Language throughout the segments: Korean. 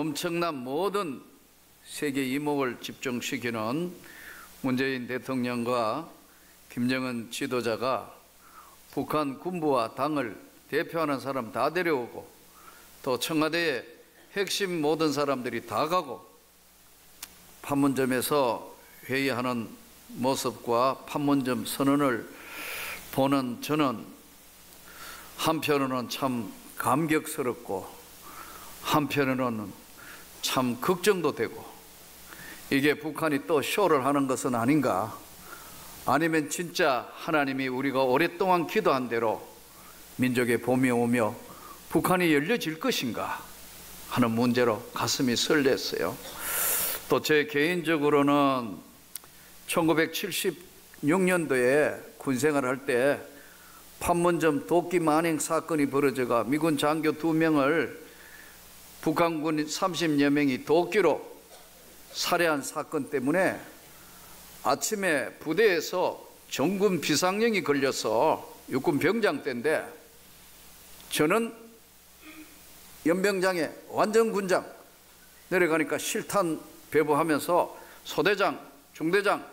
엄청난 모든 세계 이목을 집중시키는 문재인 대통령과 김정은 지도자가 북한 군부와 당을 대표하는 사람 다 데려오고 또 청와대에 핵심 모든 사람들이 다 가고 판문점에서 회의하는 모습과 판문점 선언을 보는 저는 한편으로는 참 감격스럽고 한편으로는 참 걱정도 되고, 이게 북한이 또 쇼를 하는 것은 아닌가, 아니면 진짜 하나님이 우리가 오랫동안 기도한 대로 민족의 봄이 오며 북한이 열려질 것인가 하는 문제로 가슴이 설렜어요. 또 제 개인적으로는 1976년도에 군생활을 할 때 판문점 도끼 만행 사건이 벌어져가 미군 장교 2명을 북한군 30여 명이 도끼로 살해한 사건 때문에 아침에 부대에서 정군 비상령이 걸려서 육군 병장 때인데, 저는 연병장에 완전 군장 내려가니까 실탄 배부하면서 소대장, 중대장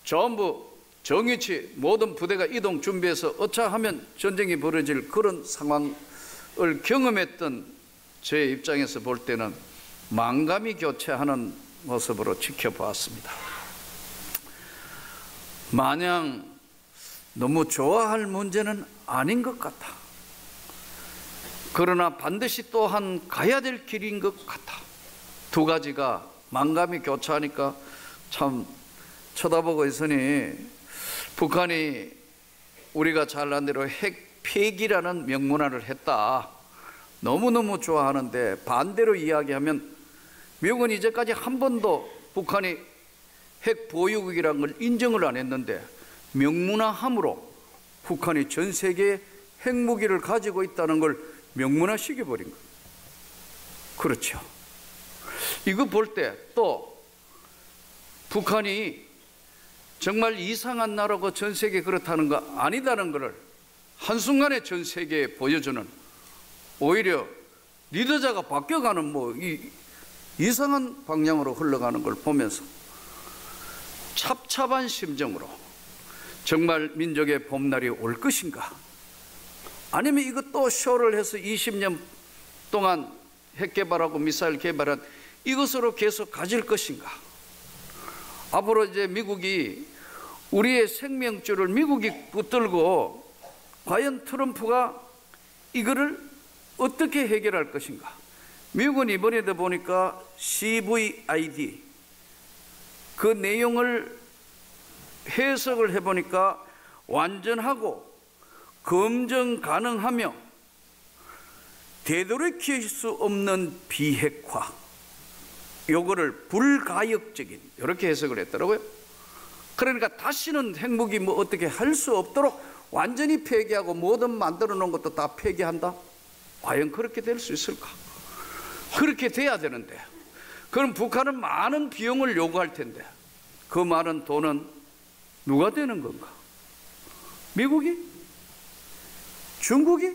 전부 정위치 모든 부대가 이동 준비해서 어차하면 전쟁이 벌어질 그런 상황을 경험했던 제 입장에서 볼 때는 만감이 교체하는 모습으로 지켜보았습니다. 마냥 너무 좋아할 문제는 아닌 것 같아. 그러나 반드시 또한 가야 될 길인 것 같아. 두 가지가 만감이 교차하니까 참 쳐다보고 있으니, 북한이 우리가 잘난 대로 핵 폐기라는 명문화를 했다. 너무너무 좋아하는데 반대로 이야기하면 미국은 이제까지 한 번도 북한이 핵 보유국이라는 걸 인정을 안 했는데 명문화함으로 북한이 전 세계에 핵무기를 가지고 있다는 걸 명문화시켜버린 거예요. 그렇죠. 이거 볼 때 또 북한이 정말 이상한 나라고 전 세계에 그렇다는 거 아니다는 것을 한순간에 전 세계에 보여주는, 오히려 리더자가 바뀌어가는 이상한 방향으로 흘러가는 걸 보면서 찹찹한 심정으로 정말 민족의 봄날이 올 것인가, 아니면 이거 또 쇼를 해서 20년 동안 핵 개발하고 미사일 개발한 이것으로 계속 가질 것인가. 앞으로 이제 미국이 우리의 생명줄을 미국이 붙들고 과연 트럼프가 이거를 어떻게 해결할 것인가. 미국은 이번에도 보니까 CVID 그 내용을 해석을 해보니까 완전하고 검증 가능하며 되돌이킬 수 없는 비핵화, 요거를 불가역적인 이렇게 해석을 했더라고요. 그러니까 다시는 핵무기 어떻게 할 수 없도록 완전히 폐기하고 뭐든 만들어 놓은 것도 다 폐기한다. 과연 그렇게 될 수 있을까? 그렇게 돼야 되는데, 그럼 북한은 많은 비용을 요구할 텐데 그 많은 돈은 누가 되는 건가? 미국이? 중국이?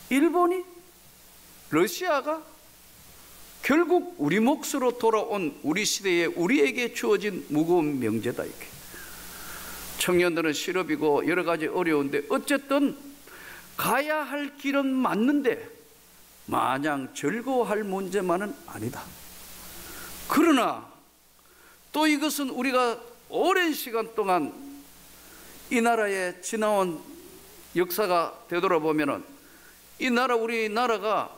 일본이? 러시아가? 결국 우리 몫으로 돌아온 우리 시대에 우리에게 주어진 무거운 명제다. 이게 청년들은 실업이고 여러 가지 어려운데 어쨌든 가야 할 길은 맞는데 마냥 즐거워할 문제만은 아니다. 그러나 또 이것은 우리가 오랜 시간 동안 이 나라에 지나온 역사가 되돌아보면은 이 나라, 우리나라가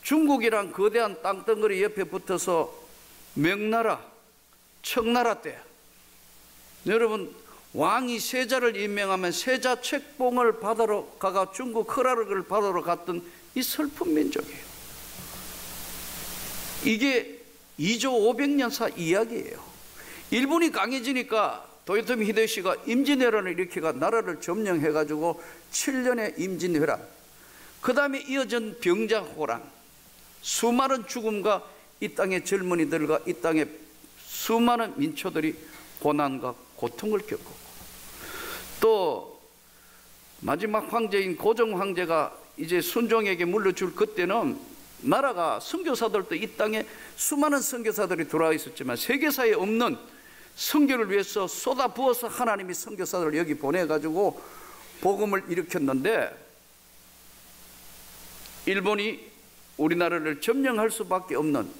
중국이란 거대한 땅덩어리 옆에 붙어서 명나라, 청나라 때 여러분 왕이 세자를 임명하면 세자 책봉을 받으러 가가 중국 허락을 받으러 갔던 이 슬픈 민족이에요. 이게 2조 500년사 이야기예요. 일본이 강해지니까 도요토미 히데요시가 임진왜란을 일으켜가 나라를 점령해가지고 7년의 임진왜란, 그 다음에 이어진 병자호란, 수많은 죽음과 이 땅의 젊은이들과 이 땅의 수많은 민초들이 고난과 고통을 겪고, 또 마지막 황제인 고종 황제가 이제 순종에게 물려줄 그때는 나라가 선교사들도 이 땅에 수많은 선교사들이 들어와 있었지만 세계사에 없는 선교를 위해서 쏟아부어서 하나님이 선교사들을 여기 보내가지고 복음을 일으켰는데, 일본이 우리나라를 점령할 수밖에 없는,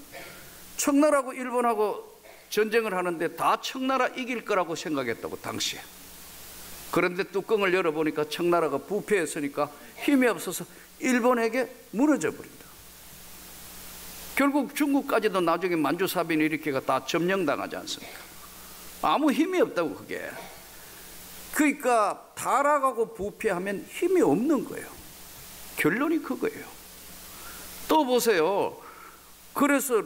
청나라하고 일본하고 전쟁을 하는데 다 청나라 이길 거라고 생각했다고 당시에. 그런데 뚜껑을 열어보니까 청나라가 부패했으니까 힘이 없어서 일본에게 무너져 버린다. 결국 중국까지도 나중에 만주사변 이렇게가 다 점령당하지 않습니까? 아무 힘이 없다고. 그게 그러니까 타락하고 부패하면 힘이 없는 거예요. 결론이 그거예요. 또 보세요. 그래서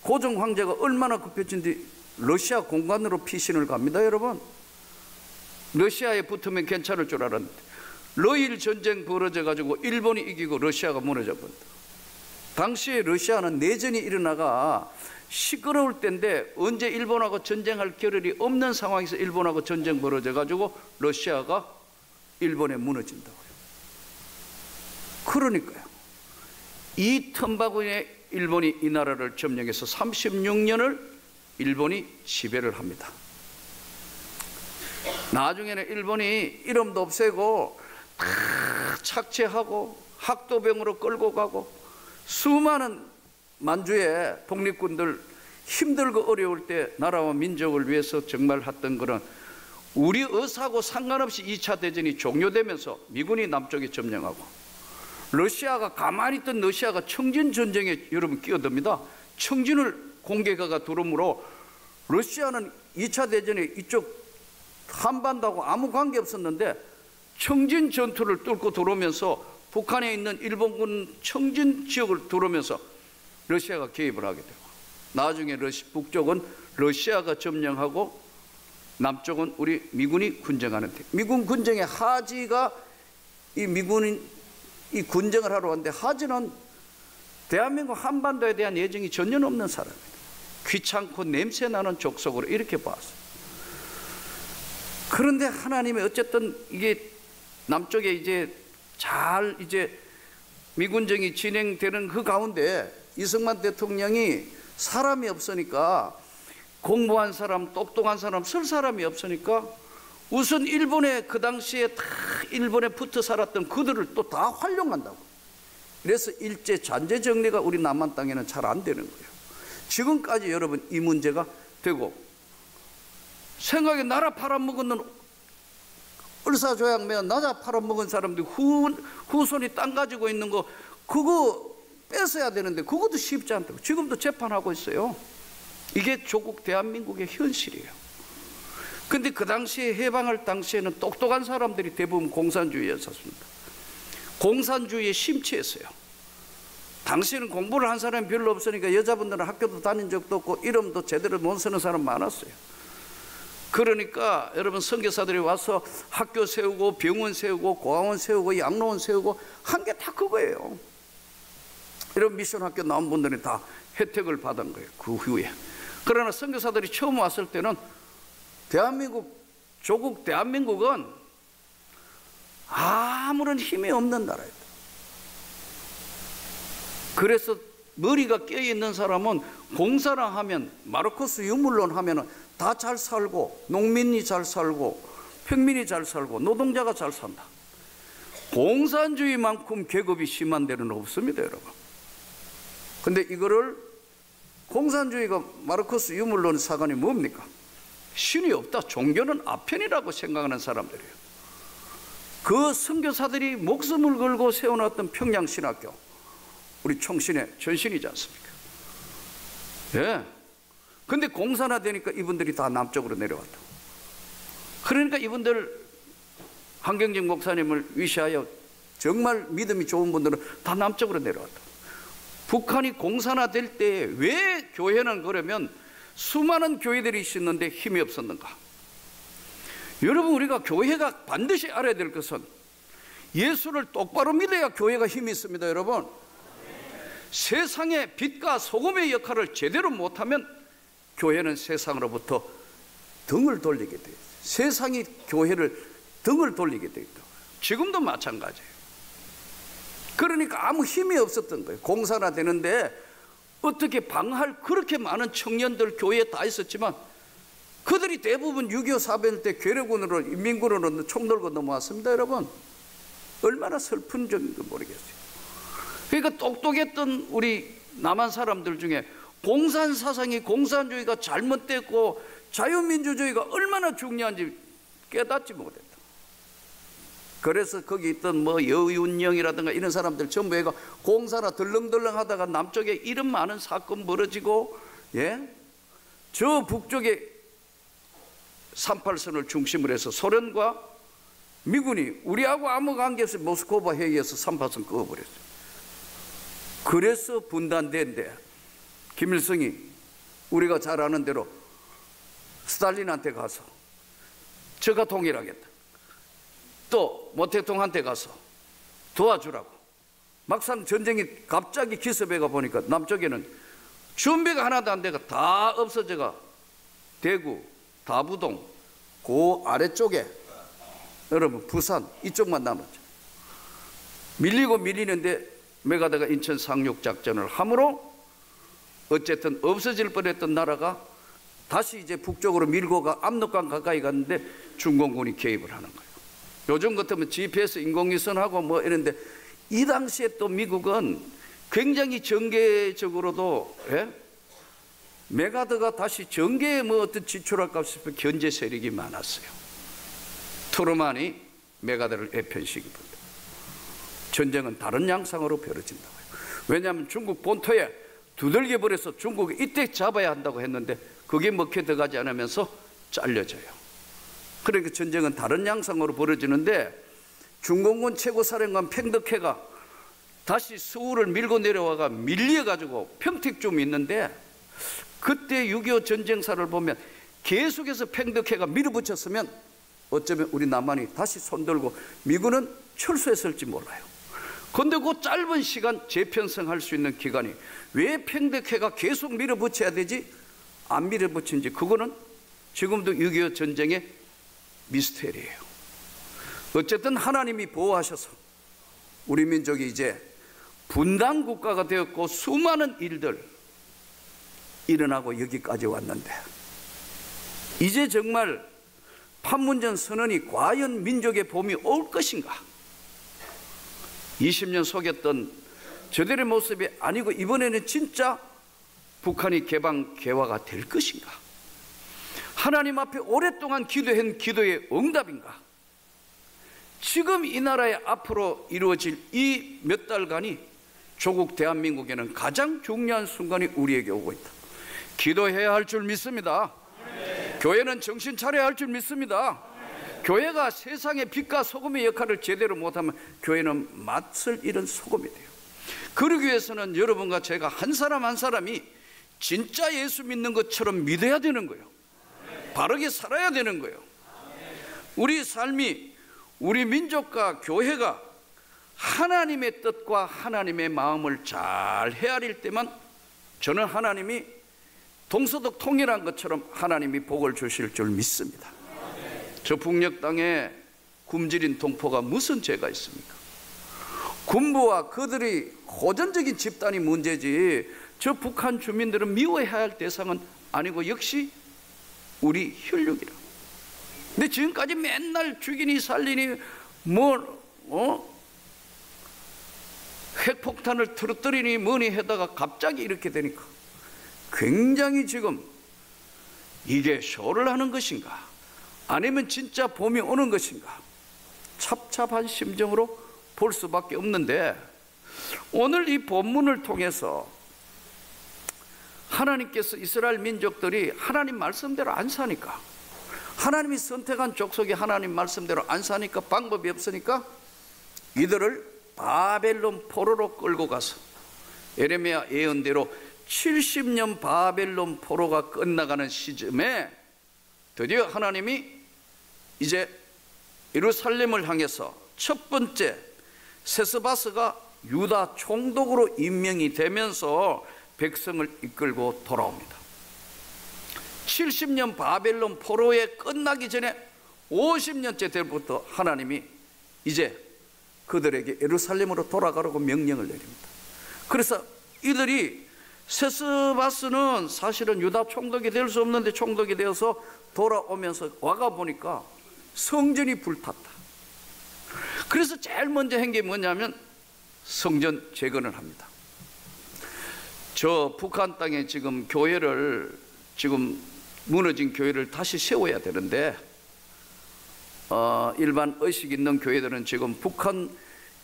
고종 황제가 얼마나 급해진데 러시아 공관으로 피신을 갑니다. 여러분, 러시아에 붙으면 괜찮을 줄 알았는데 러일 전쟁 벌어져 가지고 일본이 이기고 러시아가 무너져 버린다. 당시에 러시아는 내전이 일어나가 시끄러울 때인데 언제 일본하고 전쟁할 겨를이 없는 상황에서 일본하고 전쟁 벌어져 가지고 러시아가 일본에 무너진다고요. 그러니까요, 이 틈바구니에 일본이 이 나라를 점령해서 36년을 일본이 지배를 합니다. 나중에는 일본이 이름도 없애고 다 착취하고 학도병으로 끌고 가고, 수많은 만주의 독립군들 힘들고 어려울 때 나라와 민족을 위해서 정말 했던 그런, 우리 의사하고 상관없이 2차 대전이 종료되면서 미군이 남쪽에 점령하고, 러시아가 가만히 있던 러시아가 청진 전쟁에 여러분 끼어듭니다. 청진을 공개가 들어오므로 러시아는 2차 대전에 이쪽 한반도하고 아무 관계 없었는데 청진 전투를 뚫고 들어오면서 북한에 있는 일본군 청진 지역을 들어오면서 러시아가 개입을 하게 되고, 나중에 북쪽은 러시아가 점령하고 남쪽은 우리 미군이 군정하는데, 미군 군정의 하지가 이 미군이 이 군정을 하러 왔는데, 하지는 대한민국 한반도에 대한 애정이 전혀 없는 사람입니다. 귀찮고 냄새나는 족속으로 이렇게 봤어요. 그런데 하나님이 어쨌든 이게 남쪽에 이제 잘 이제 미군정이 진행되는 그 가운데 이승만 대통령이 사람이 없으니까, 공부한 사람, 똑똑한 사람 쓸 사람이 없으니까 우선 일본에 그 당시에 다 일본에 붙어 살았던 그들을 또 다 활용한다고. 그래서 일제 잔재 정리가 우리 남한 땅에는 잘 안 되는 거예요. 지금까지 여러분 이 문제가 되고, 생각에 나라 팔아먹은 을사조약면 나라 팔아먹은 사람들이 후손이 땅 가지고 있는 거 그거 뺏어야 되는데 그것도 쉽지 않다고 지금도 재판하고 있어요. 이게 조국 대한민국의 현실이에요. 근데 그 당시에 해방할 당시에는 똑똑한 사람들이 대부분 공산주의였었습니다. 공산주의에 심취했어요. 당시에는 공부를 한 사람이 별로 없으니까 여자분들은 학교도 다닌 적도 없고 이름도 제대로 못 쓰는 사람 많았어요. 그러니까 여러분 선교사들이 와서 학교 세우고 병원 세우고 고아원 세우고 양로원 세우고 한 게 다 그거예요. 이런 미션 학교 나온 분들이 다 혜택을 받은 거예요. 그 후에. 그러나 선교사들이 처음 왔을 때는 조국 대한민국은 아무런 힘이 없는 나라예요. 그래서 머리가 깨어있는 사람은 공사랑 하면, 마르크스 유물론 하면 다 잘 살고, 농민이 잘 살고, 평민이 잘 살고, 노동자가 잘 산다. 공산주의만큼 계급이 심한 데는 없습니다, 여러분. 근데 이거를 공산주의가 마르크스 유물론 사관이 뭡니까? 신이 없다, 종교는 아편이라고 생각하는 사람들이에요. 그 선교사들이 목숨을 걸고 세워놨던 평양신학교, 우리 총신의 전신이지 않습니까? 예. 근데 공산화되니까 이분들이 다 남쪽으로 내려왔다. 그러니까 이분들 한경직 목사님을 위시하여 정말 믿음이 좋은 분들은 다 남쪽으로 내려왔다. 북한이 공산화될 때 왜 교회는 그러면 수많은 교회들이 있었는데 힘이 없었는가? 여러분, 우리가 교회가 반드시 알아야 될 것은 예수를 똑바로 믿어야 교회가 힘이 있습니다. 여러분, 세상의 빛과 소금의 역할을 제대로 못하면 교회는 세상으로부터 등을 돌리게 돼요. 세상이 교회를 등을 돌리게 되어 있다. 지금도 마찬가지예요. 그러니까 아무 힘이 없었던 거예요. 공사나 되는데 어떻게 방할 그렇게 많은 청년들 교회에 다 있었지만 그들이 대부분 6.25 사변 때 괴뢰군으로 인민군으로 총 들고 넘어왔습니다. 여러분 얼마나 슬픈 점인지 모르겠어요. 그러니까 똑똑했던 우리 남한 사람들 중에 공산사상이 공산주의가 잘못됐고 자유민주주의가 얼마나 중요한지 깨닫지 못했다. 그래서 거기 있던 뭐 여윤영이라든가 이런 사람들 전부 애가 공사나 덜렁덜렁 하다가 남쪽에 이런 많은 사건 벌어지고, 저 북쪽에 38선을 중심으로 해서 소련과 미군이 우리하고 아무 관계 없이 모스크바 회의에서 38선 끄어버렸어요. 그래서 분단된데 김일성이 우리가 잘 아는 대로 스탈린한테 가서 저가 통일하겠다, 또 모택동한테 가서 도와주라고. 막상 전쟁이 갑자기 기습해가 보니까 남쪽에는 준비가 하나도 안 돼가 다 없어져가 대구, 다부동, 그 아래쪽에 여러분 부산 이쪽만 남았죠. 밀리고 밀리는데 메가다가 인천 상륙작전을 함으로 어쨌든 없어질 뻔했던 나라가 다시 이제 북쪽으로 밀고 가 압록강 가까이 갔는데 중공군이 개입을 하는 거예요. 요즘 같으면 GPS 인공위성하고 뭐 이런데 이 당시에 또 미국은 굉장히 정계적으로도 메가드가 다시 정계에 뭐 어떤 지출할까 싶은 견제 세력이 많았어요. 트루만이 메가드를 해편시키고 전쟁은 다른 양상으로 벌어진다고요. 왜냐하면 중국 본토에 두들겨 버려서 중국이 이때 잡아야 한다고 했는데 그게 먹혀 들어가지 않으면서 잘려져요. 그러니까 전쟁은 다른 양상으로 벌어지는데 중공군 최고사령관 팽덕회가 다시 서울을 밀고 내려와가 밀려가지고 평택 좀 있는데 그때 6.25 전쟁사를 보면 계속해서 팽덕회가 밀어붙였으면 어쩌면 우리 남한이 다시 손들고 미군은 철수했을지 몰라요. 그런데 그 짧은 시간 재편성할 수 있는 기간이 왜 팽덕회가 계속 밀어붙여야 되지? 안 밀어붙인지 그거는 지금도 6.25 전쟁의 미스테리예요. 어쨌든 하나님이 보호하셔서 우리 민족이 이제 분단 국가가 되었고 수많은 일들 일어나고 여기까지 왔는데 이제 정말 판문점 선언이 과연 민족의 봄이 올 것인가? 20년 속였던 저들의 모습이 아니고 이번에는 진짜 북한이 개방 개화가 될 것인가? 하나님 앞에 오랫동안 기도한 기도의 응답인가? 지금 이 나라에 앞으로 이루어질 이 몇 달간이 조국 대한민국에는 가장 중요한 순간이 우리에게 오고 있다. 기도해야 할 줄 믿습니다. 교회는 정신 차려야 할 줄 믿습니다. 교회가 세상의 빛과 소금의 역할을 제대로 못하면 교회는 맛을 잃은 소금이 돼요. 그러기 위해서는 여러분과 제가 한 사람 한 사람이 진짜 예수 믿는 것처럼 믿어야 되는 거예요. 바르게 살아야 되는 거예요. 우리 삶이 우리 민족과 교회가 하나님의 뜻과 하나님의 마음을 잘 헤아릴 때만 저는 하나님이 동서독 통일한 것처럼 하나님이 복을 주실 줄 믿습니다. 저 북녘 땅에 굶주린 동포가 무슨 죄가 있습니까? 군부와 그들이 호전적인 집단이 문제지 저 북한 주민들은 미워해야 할 대상은 아니고 역시 우리 혈육이라. 근데 지금까지 맨날 죽이니 살리니 핵폭탄을 터뜨리니 뭐니 하다가 갑자기 이렇게 되니까 굉장히 지금 이게 쇼를 하는 것인가 아니면 진짜 봄이 오는 것인가 찹찹한 심정으로 볼 수밖에 없는데 오늘 이 본문을 통해서 하나님께서 이스라엘 민족들이 하나님 말씀대로 안 사니까 하나님이 선택한 족속이 하나님 말씀대로 안 사니까 방법이 없으니까 이들을 바벨론 포로로 끌고 가서 예레미야 예언대로 70년 바벨론 포로가 끝나가는 시점에 드디어 하나님이 이제 예루살렘을 향해서 첫 번째 세스바스가 유다 총독으로 임명이 되면서 백성을 이끌고 돌아옵니다. 70년 바벨론 포로에 끝나기 전에 50년째 때부터 하나님이 이제 그들에게 예루살렘으로 돌아가라고 명령을 내립니다. 그래서 이들이 세스바스는 사실은 유다 총독이 될 수 없는데 총독이 되어서 돌아오면서 와가 보니까 성전이 불탔다. 그래서 제일 먼저 한 게 뭐냐면 성전 재건을 합니다. 저 북한 땅에 지금 교회를, 지금 무너진 교회를 다시 세워야 되는데 일반 의식 있는 교회들은 지금 북한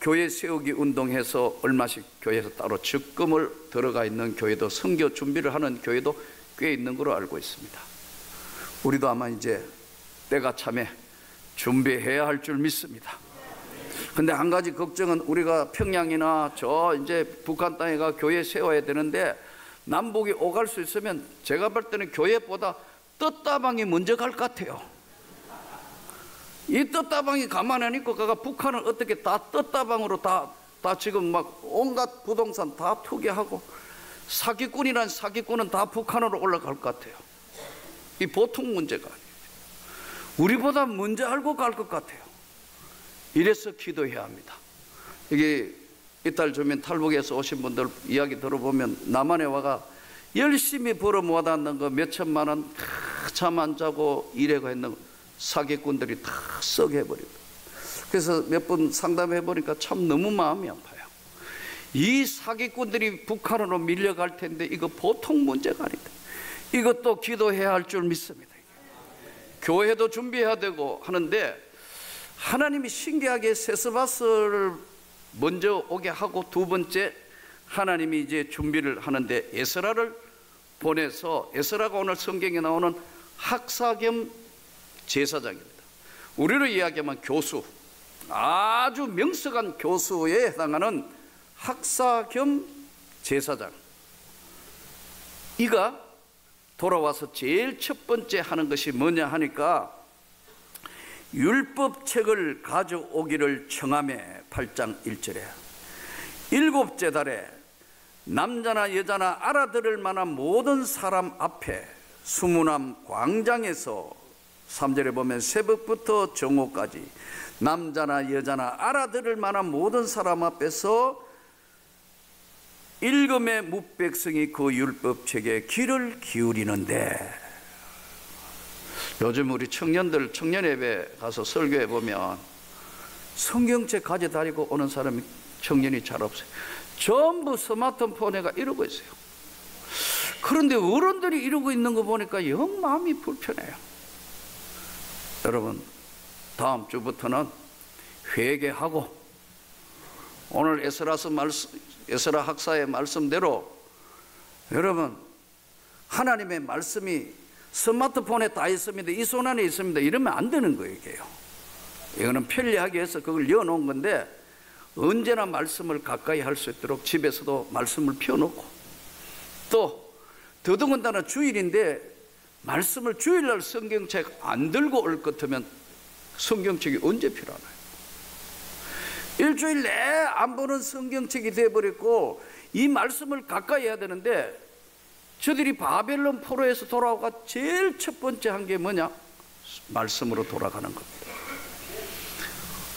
교회 세우기 운동해서 얼마씩 교회에서 따로 적금을 들어가 있는 교회도, 선교 준비를 하는 교회도 꽤 있는 걸로 알고 있습니다. 우리도 아마 이제 때가 참에 준비해야 할 줄 믿습니다. 근데 한 가지 걱정은 우리가 평양이나 저 이제 북한 땅에 가 교회 세워야 되는데 남북이 오갈 수 있으면 제가 볼 때는 교회보다 떴다방이 먼저 갈 것 같아요. 이 떴다방이 가만히 안 있고 가가 북한을 어떻게 다 떴다방으로 다 지금 막 온갖 부동산 다 투기하고 사기꾼이란 사기꾼은 다 북한으로 올라갈 것 같아요. 이 보통 문제가 아니에요. 우리보다 먼저 알고 갈 것 같아요. 이래서 기도해야 합니다. 이게 이달 주면 탈북에서 오신 분들 이야기 들어보면 남한에 와가 열심히 벌어 모아놨는 거 몇 천만 원 잠 안 자고 일하고 했는 거 사기꾼들이 다 썩 해버리고, 그래서 몇 번 상담해 보니까 참 너무 마음이 아파요. 이 사기꾼들이 북한으로 밀려갈 텐데 이거 보통 문제가 아니다. 이것도 기도해야 할 줄 믿습니다. 교회도 준비해야 되고 하는데 하나님이 신기하게 세스바스를 먼저 오게 하고 두 번째 하나님이 이제 준비를 하는데 에스라를 보내서, 에스라가 오늘 성경에 나오는 학사 겸 제사장입니다. 우리로 이야기하면 교수, 아주 명석한 교수에 해당하는 학사 겸 제사장. 이가 돌아와서 제일 첫 번째 하는 것이 뭐냐 하니까 율법책을 가져오기를 청하매 8장 1절에 일곱째 달에 남자나 여자나 알아들을 만한 모든 사람 앞에 수문암 광장에서 3절에 보면 새벽부터 정오까지 남자나 여자나 알아들을 만한 모든 사람 앞에서 일금의 뭇백성이 그 율법책에 귀를 기울이는데, 요즘 우리 청년들 청년예배 가서 설교해 보면 성경책 가져다니고 오는 사람이 청년이 잘 없어요. 전부 스마트폰에가 이러고 있어요. 그런데 어른들이 이러고 있는 거 보니까 영 마음이 불편해요. 여러분, 다음 주부터는 회개하고 오늘 에스라 학사의 말씀대로 여러분, 하나님의 말씀이 스마트폰에 다 있습니다, 이 손 안에 있습니다, 이러면 안 되는 거예요. 이거는 편리하기 위해서 그걸 넣어놓은 건데 언제나 말씀을 가까이 할 수 있도록 집에서도 말씀을 펴놓고, 또 더더군다나 주일인데 말씀을 주일날 성경책 안 들고 올 것 같으면 성경책이 언제 필요하나요? 일주일 내에 안 보는 성경책이 되어버렸고 이 말씀을 가까이 해야 되는데, 저들이 바벨론 포로에서 돌아오가 제일 첫 번째 한 게 뭐냐? 말씀으로 돌아가는 겁니다.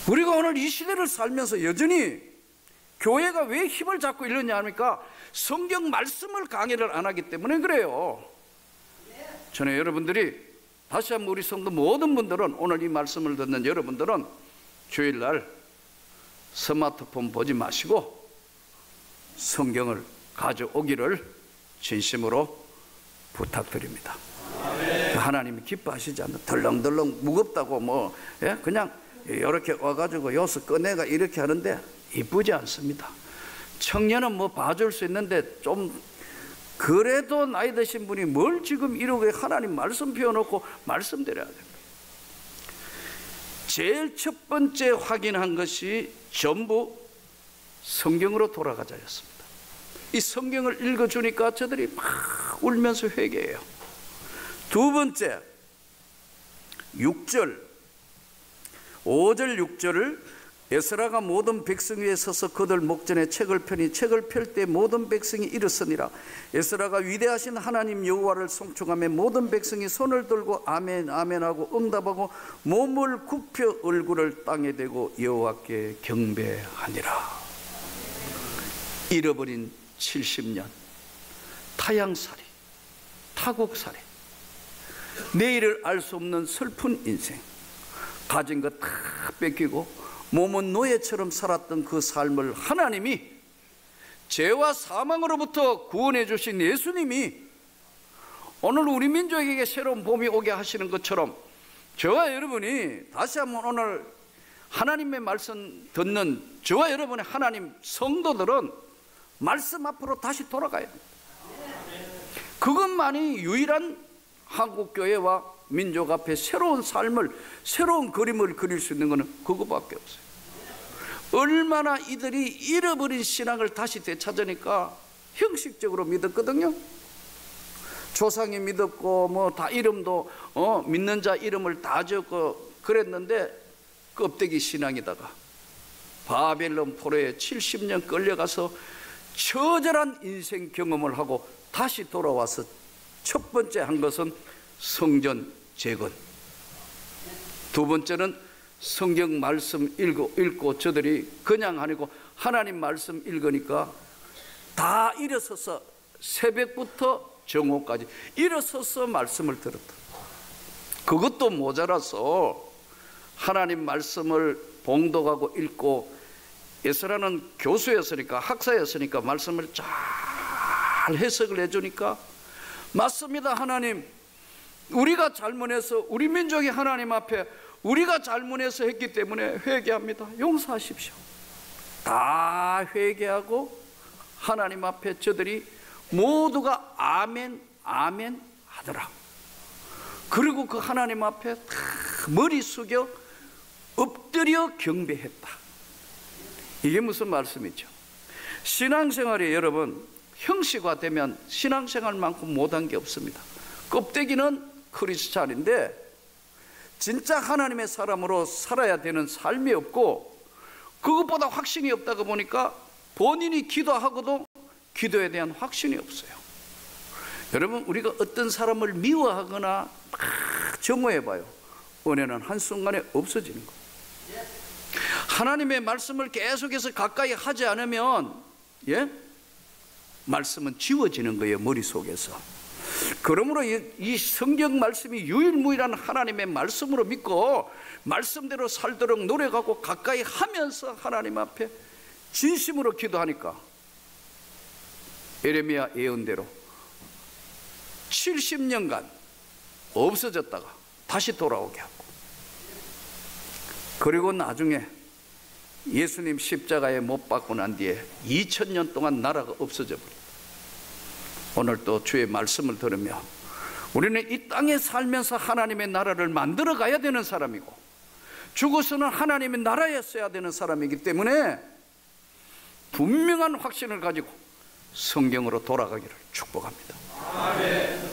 우리가 오늘 이 시대를 살면서 여전히 교회가 왜 힘을 잡고 이러냐 하니까 성경 말씀을 강의를 안 하기 때문에 그래요. 저는 여러분들이 다시 한번 우리 성도 모든 분들은, 오늘 이 말씀을 듣는 여러분들은 주일날 스마트폰 보지 마시고 성경을 가져오기를 진심으로 부탁드립니다. 하나님이 기뻐하시지 않는, 덜렁덜렁 무겁다고 그냥 이렇게 와가지고 여기서 꺼내가 이렇게 하는데 이쁘지 않습니다. 청년은 봐줄 수 있는데 좀 그래도 나이 드신 분이 뭘 지금 이러고 하나님 말씀 피워놓고 말씀드려야 됩니다. 제일 첫 번째 확인한 것이 전부 성경으로 돌아가자였습니다. 이 성경을 읽어주니까 저들이 막 울면서 회개해요. 두 번째 6절 5절 6절을 에스라가 모든 백성 위에 서서 그들 목전에 책을 펴니 책을 펼 때 모든 백성이 일었으니라. 에스라가 위대하신 하나님 여호와를 송축하며 모든 백성이 손을 들고 아멘 아멘 하고 응답하고 몸을 굽혀 얼굴을 땅에 대고 여호와께 경배하니라. 잃어버린 70년, 타향살이, 타국살이, 내일을 알 수 없는 슬픈 인생, 가진 것 다 뺏기고 몸은 노예처럼 살았던 그 삶을 하나님이, 죄와 사망으로부터 구원해 주신 예수님이 오늘 우리 민족에게 새로운 봄이 오게 하시는 것처럼 저와 여러분이 다시 한번 오늘 하나님의 말씀 듣는 저와 여러분의 하나님 성도들은 말씀 앞으로 다시 돌아가야 됩니다. 그것만이 유일한 한국교회와 민족 앞에 새로운 삶을, 새로운 그림을 그릴 수 있는 것은 그것밖에 없어요. 얼마나 이들이 잃어버린 신앙을 다시 되찾으니까 형식적으로 믿었거든요. 조상이 믿었고 뭐 다 이름도 믿는 자 이름을 다 적고 그랬는데 껍데기 신앙이다가 바벨론 포로에 70년 끌려가서 처절한 인생 경험을 하고 다시 돌아와서 첫 번째 한 것은 성전 재건, 두 번째는 성경 말씀 읽고 저들이 그냥 아니고 하나님 말씀 읽으니까 다 일어서서 새벽부터 정오까지 일어서서 말씀을 들었다. 그것도 모자라서 하나님 말씀을 봉독하고 읽고, 에스라는 교수였으니까 학사였으니까 말씀을 잘 해석을 해주니까 맞습니다. 하나님, 우리가 잘못해서 우리 민족이 하나님 앞에 우리가 잘못해서 했기 때문에 회개합니다. 용서하십시오. 다 회개하고 하나님 앞에 저들이 모두가 아멘 아멘 하더라. 그리고 그 하나님 앞에 다 머리 숙여 엎드려 경배했다. 이게 무슨 말씀이죠? 신앙생활이 여러분 형식화되면 신앙생활만큼 못한 게 없습니다. 껍데기는 크리스찬인데 진짜 하나님의 사람으로 살아야 되는 삶이 없고, 그것보다 확신이 없다고 보니까 본인이 기도하고도 기도에 대한 확신이 없어요. 여러분, 우리가 어떤 사람을 미워하거나 막 정오해봐요, 은혜는 한순간에 없어지는 거예요. 하나님의 말씀을 계속해서 가까이 하지 않으면 말씀은 지워지는 거예요, 머릿속에서. 그러므로 이 성경 말씀이 유일무이한 하나님의 말씀으로 믿고 말씀대로 살도록 노력하고 가까이 하면서 하나님 앞에 진심으로 기도하니까 예레미야 예언대로 70년간 없어졌다가 다시 돌아오게 하고, 그리고 나중에 예수님 십자가에 못 박고 난 뒤에 2000년 동안 나라가 없어져 버립니다. 오늘 또 주의 말씀을 들으며 우리는 이 땅에 살면서 하나님의 나라를 만들어 가야 되는 사람이고, 죽어서는 하나님의 나라에 써야 되는 사람이기 때문에 분명한 확신을 가지고 성경으로 돌아가기를 축복합니다. 아멘.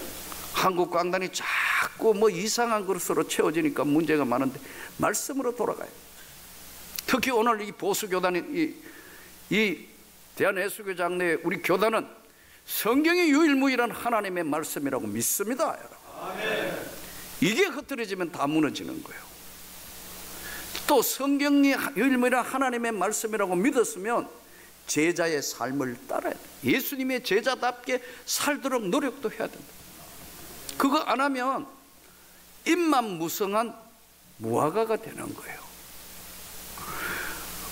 한국 강단이 자꾸 뭐 이상한 것으로 채워지니까 문제가 많은데 말씀으로 돌아가요. 특히 오늘 이 보수교단인 이 대한예수교장 내 우리 교단은 성경이 유일무이한 하나님의 말씀이라고 믿습니다, 여러분. 아멘. 이게 흐트러지면 다 무너지는 거예요. 또 성경이 유일무이한 하나님의 말씀이라고 믿었으면 제자의 삶을 따라야 돼요. 예수님의 제자답게 살도록 노력도 해야 된다. 그거 안 하면 입만 무성한 무화과가 되는 거예요.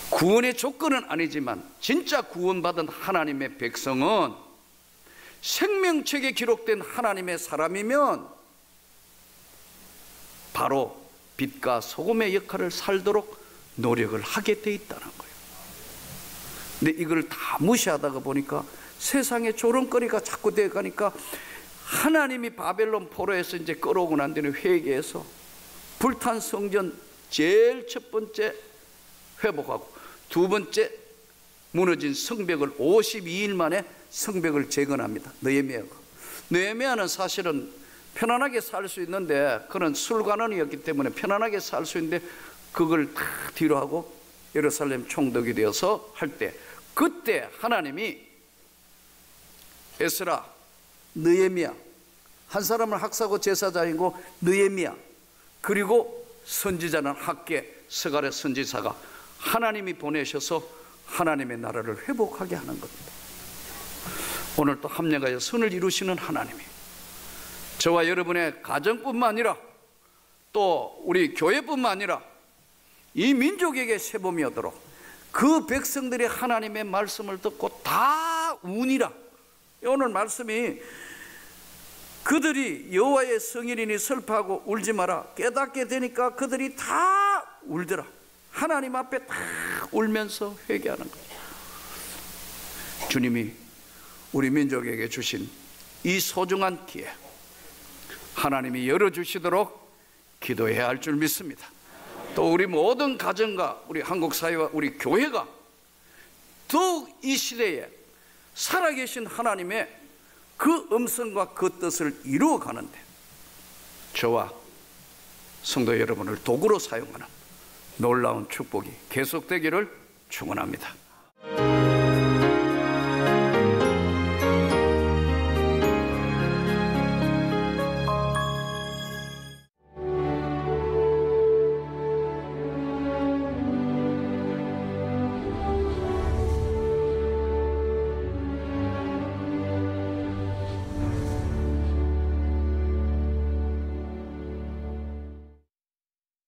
구원의 조건은 아니지만 진짜 구원받은 하나님의 백성은 생명책에 기록된 하나님의 사람이면 바로 빛과 소금의 역할을 살도록 노력을 하게 돼 있다는 거예요. 근데 이걸 다 무시하다가 보니까 세상에 조롱거리가 자꾸 되어가니까 하나님이 바벨론 포로에서 이제 끌어오고 난 뒤에 회개해서 불탄 성전 제일 첫 번째 회복하고, 두 번째 무너진 성벽을 52일 만에 성벽을 재건합니다. 느헤미야는 사실은 편안하게 살 수 있는데, 그는 술관원이었기 때문에 편안하게 살 수 있는데 그걸 다 뒤로 하고 예루살렘 총독이 되어서 할 때, 그때 하나님이 에스라, 느헤미야, 한 사람은 학사고 제사장이고 느헤미야, 그리고 선지자는 학개, 스가랴 선지자가 하나님이 보내셔서 하나님의 나라를 회복하게 하는 겁니다. 오늘 또 합력하여 선을 이루시는 하나님이 저와 여러분의 가정뿐만 아니라 또 우리 교회뿐만 아니라 이 민족에게 세범이 오도록 그 백성들이 하나님의 말씀을 듣고 다 우니라. 오늘 말씀이 그들이 여호와의 성일이니 슬퍼하고 울지 마라. 깨닫게 되니까 그들이 다 울더라. 하나님 앞에 다 울면서 회개하는 거예요. 주님이 우리 민족에게 주신 이 소중한 기회 하나님이 열어주시도록 기도해야 할 줄 믿습니다. 또 우리 모든 가정과 우리 한국 사회와 우리 교회가 더욱 이 시대에 살아계신 하나님의 그 음성과 그 뜻을 이루어가는데 저와 성도 여러분을 도구로 사용하는 놀라운 축복이 계속되기를 축원합니다.